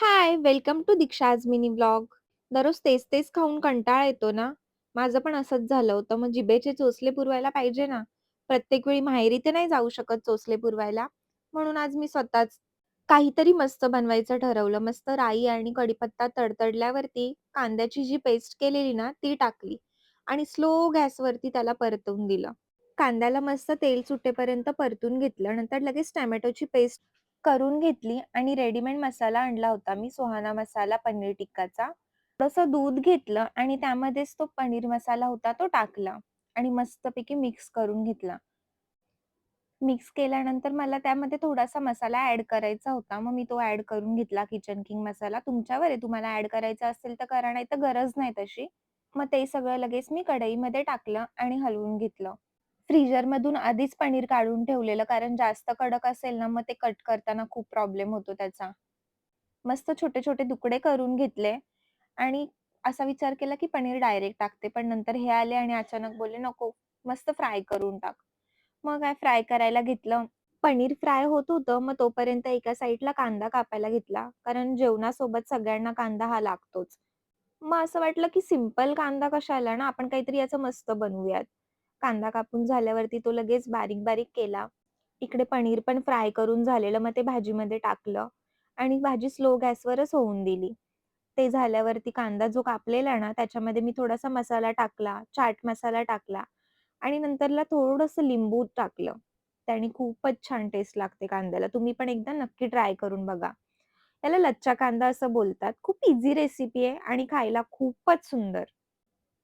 High, welcome to Diksha's mini vlog. दररोज तेच-तेच खाऊन कंटाळा येतो ना? माझं पण असंच झालं होतं. मग जिभेचे चोचले पुरवायला पाहिजे ना. प्रत्येक वेळी माहेरी तर नाही जाऊ शकत चोचले पुरवायला. म्हणून आज मी स्वतःच काहीतरी मस्त बनवायचं ठरवलं. मस्त राई आणि कढीपत्ता तडतडल्यावरती कांद्याची जी पेस्ट केलेली ना, ती टाकली आणि स्लो गॅसवरती त्याला परतवून दिलं. कांद्याला मस्त तेल सुटेपर्यंत परतून घेतलं. नंतर लगेच टोमॅटोची पेस्ट करून घेतली आणि रेडीमेड मसाला आणला होता मी सुहाना मसाला पनीर टिक्काचा. थोडंसं दूध घेतलं आणि त्यामध्येच तो पनीर मसाला होता तो टाकला आणि मस्तपैकी मिक्स करून घेतला. मिक्स केल्यानंतर मला त्यामध्ये थोडासा मसाला ॲड करायचा होता. मग मी तो ॲड करून घेतला किचन किंग मसाला. तुमच्यावर आहे तुम्हाला ॲड करायचा असेल तर करा, नाहीतर गरज नाही तशी. मग ते सगळं लगेच मी कढईमध्ये टाकलं आणि हलवून घेतलं. फ्रीझरमधून आधीच पनीर काढून ठेवलेलं, कारण जास्त कडक असेल ना, मग ते कट करताना खूप प्रॉब्लेम होतो त्याचा. मस्त छोटे-छोटे तुकडे करून घेतले आणि असा विचार केला, की पनीर डायरेक्ट टाकते. पण नंतर हे आले आणि अचानक बोलले, "नको, मस्त फ्राय करून टाक." मग काय फ्राय करायला घेतलं. पनीर फ्राय होत होतं, मग तोपर्यंत एका साइडला कांदा कापायला घेतला, कारण जेवणासोबत सगळ्यांना कांदा हा लागतोच. मग असं वाटलं, की सिंपल कांदा कशाला ना, आपण काहीतरी याचं मस्त बनवूयात. कांदा कापून झाल्यावरती तो लगेच बारीक-बारीक केला. इकडे पनीर पण फ्राय करून झालेलं, मग ते भाजीमध्ये टाकलं आणि भाजी स्लो गॅसवरच होऊन दिली. ते झाल्यावरती कांदा जो कापलेला ना, त्याच्यामध्ये मी थोडासा मसाला टाकला, चाट मसाला टाकला आणि नंतरला थोडंसं लिंबू टाकलं. त्याने खूपच छान टेस्ट लागते कांद्याला. तुम्ही पण एकदा नक्की ट्राय करून बघा. याला लच्छा कांदा असं बोलतात. खूप ईझी रेसिपी आहे आणि खायला खूपच सुंदर.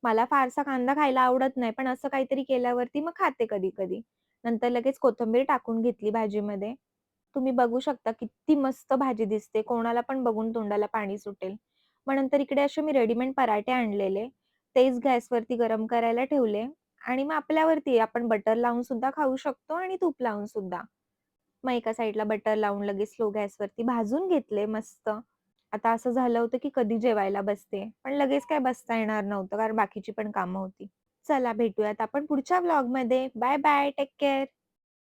मला फारसा कांदा खायला आवडत नाही, पण असं काहीतरी केल्यावरती मग खाते कधी-कधी. नंतर लगेच कोथिंबीर टाकून घेतली भाजीमध्ये. तुम्ही बघू शकता किती मस्त भाजी दिसते. कोणाला पण बघून तोंडाला पाणी सुटेल. मग नंतर इकडे असे मी रेडीमेड पराठे आणलेले. तेच गॅसवरती गरम करायला ठेवले आणि मग आपल्यावरती आहे. आपण बटर लावून सुद्धा खाऊ शकतो आणि तूप लावून सुद्धा. मग एका साइडला बटर लावून लगेच स्लो गॅसवरती भाजून घेतले मस्त. आता असं झालं होतं, की कधी जेवायला बसते. पण लगेच काय बसता येणार नव्हतं, कारण बाकीची पण कामं होती. चला भेटूयात आपण पुढच्या व्लॉगमध्ये. Bye bye. Take care.